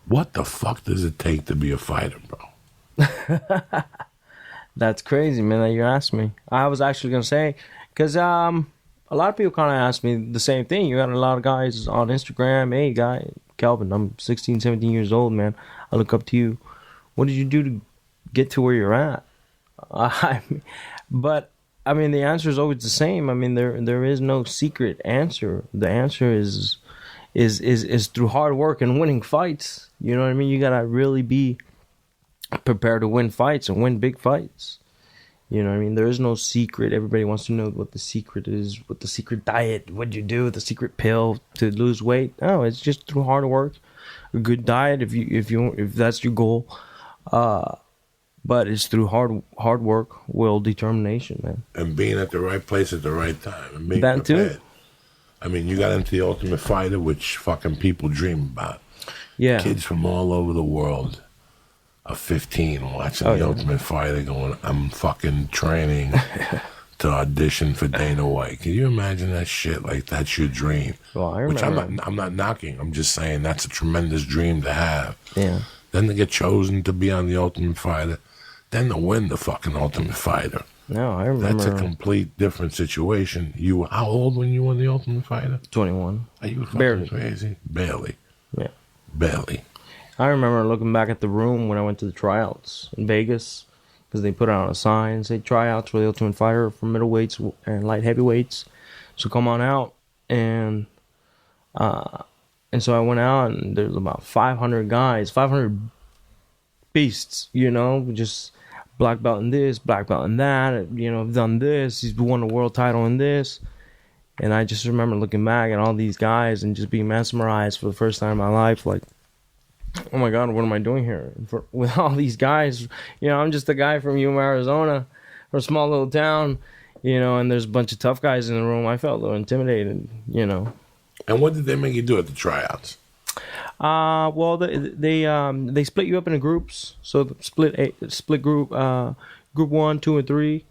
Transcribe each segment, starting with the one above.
What the fuck does it take to be a fighter, bro? That's crazy, man, that you asked me. I was actually going to say, because a lot of people kind of ask me the same thing. You got a lot of guys on Instagram. Hey, guy, Kelvin, I'm 16, 17 years old, man. I look up to you. What did you do to get to where you're at? But, I mean, the answer is always the same. I mean, there is no secret answer. The answer is through hard work and winning fights. You know what I mean? You got to really be prepared to win fights and win big fights. You know what I mean? There is no secret. Everybody wants to know what the secret is, what the secret diet, what you do, the secret pill to lose weight. No, it's just through hard work, a good diet if that's your goal. But it's through hard work, will, determination, man. And being at the right place at the right time and being that prepared. Too. I mean, you got into the Ultimate Fighter, which fucking people dream about. Yeah. Kids from all over the world are 15 watching the Ultimate Fighter going, I'm fucking training to audition for Dana White. Can you imagine that shit? Like, that's your dream. Well, I remember. Which I'm not knocking. I'm just saying that's a tremendous dream to have. Yeah. Then to get chosen to be on the Ultimate Fighter. Then to win the fucking Ultimate Fighter. No, I remember. That's a complete different situation. You were how old when you won the Ultimate Fighter? 21. Are you fucking Barely. crazy? Barely. Yeah. Barely. I remember looking back at the room when I went to the tryouts in Vegas, because they put out a sign say tryouts for the Ultimate Fighter for middleweights and light heavyweights. So come on out, and so I went out, and there's about 500 guys, 500 beasts, you know, just black belt in this, black belt in that, you know, done this, he's won a world title in this. And I just remember looking back at all these guys and just being mesmerized for the first time in my life, like, oh my God, what am I doing here with all these guys? You know, I'm just a guy from Yuma, Arizona, from a small little town, you know, and there's a bunch of tough guys in the room. I felt a little intimidated, you know. And what did they make you do at the tryouts? Well, they split you up into groups. So the split group, group 1, 2, and 3.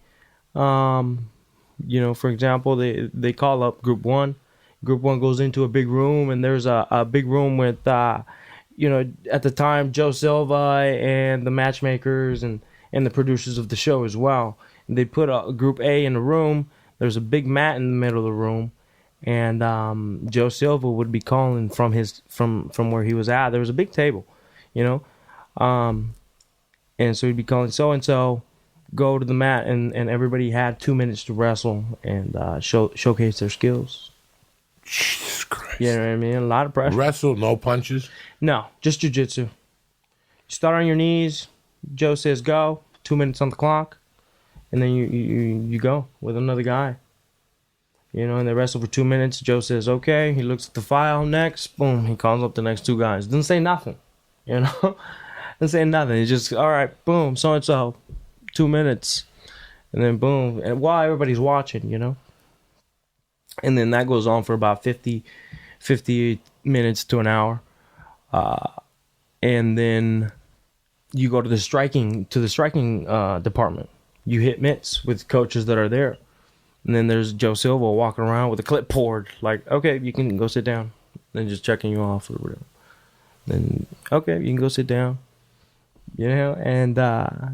You know, for example, they call up group 1. Group 1 goes into a big room, and there's a big room with, you know, at the time, Joe Silva and the matchmakers and the producers of the show as well. And they put group A in the room. There's a big mat in the middle of the room. And Joe Silva would be calling from where he was at. There was a big table, you know. And so he'd be calling so-and-so, go to the mat, and everybody had 2 minutes to wrestle and showcase their skills. Jesus Christ. You know what I mean? A lot of pressure. Wrestle, no punches? No, just jiu-jitsu. Start on your knees. Joe says go. 2 minutes on the clock. And then you go with another guy. You know, and they wrestle for 2 minutes. Joe says, okay. He looks at the file. Next. Boom. He calls up the next 2 guys. Doesn't say nothing. You know? Doesn't say nothing. He just, all right, boom, so-and-so. 2 minutes. And then boom. And while everybody's watching, you know? And then that goes on for about 50 minutes to an hour. And then you go to the striking department. You hit mitts with coaches that are there. And then there's Joe Silva walking around with a clipboard, like, okay, you can go sit down. Then just checking you off or whatever. Then, okay, you can go sit down. You know, and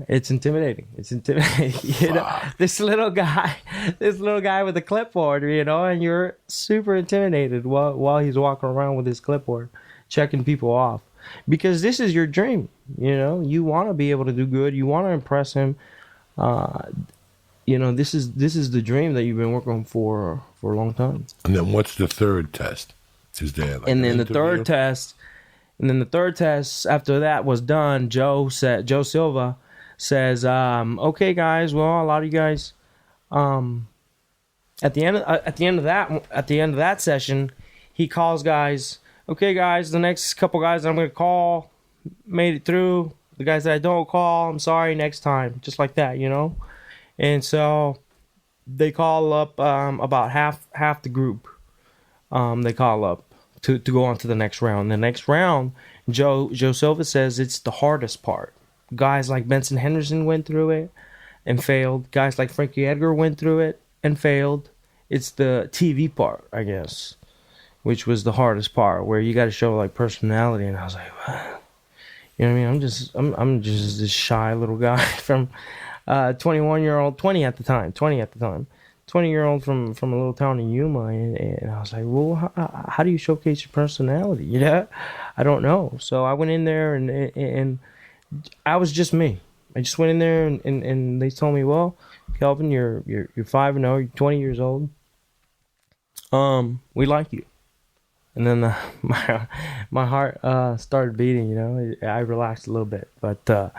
it's intimidating. It's intimidating. You know, this little guy with a clipboard, you know, and you're super intimidated while he's walking around with his clipboard, checking people off. Because this is your dream, you know. You want to be able to do good. You want to impress him. You know, this is the dream that you've been working for a long time. And then what's the third test? Is there like and then the third test, after that was done, Joe Silva says, okay guys, well, a lot of you guys, at the end of that session, he calls guys, okay guys, the next couple guys I'm gonna call made it through. The guys that I don't call, I'm sorry, next time. Just like that, you know? And so they call up about half the group. They call up to go on to the next round. The next round, Joe Silva says it's the hardest part. Guys like Benson Henderson went through it and failed. Guys like Frankie Edgar went through it and failed. It's the TV part, I guess, which was the hardest part, where you got to show like personality. And I was like, what? You know what I mean? I'm just this shy little guy from 21-year-old, 20 at the time, 20-year-old from a little town in Yuma, and I was like, well, how do you showcase your personality? You know, I don't know. So I went in there and I was just me. I just went in there and they told me, well, Kelvin, you're 5-0, you're 20 years old. We like you. And then my heart started beating. You know, I relaxed a little bit, but I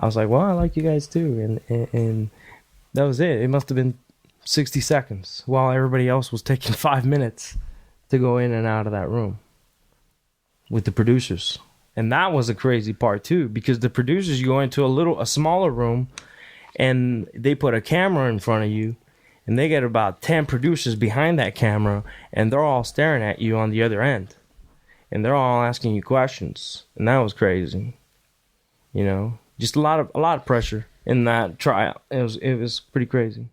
was like, well, I like you guys too, and that was it. It must have been 60 seconds while everybody else was taking 5 minutes to go in and out of that room with the producers. And that was a crazy part too, because the producers, you go into a smaller room and they put a camera in front of you and they get about 10 producers behind that camera and they're all staring at you on the other end and they're all asking you questions. And that was crazy. You know, just a lot of pressure in that tryout. It was pretty crazy.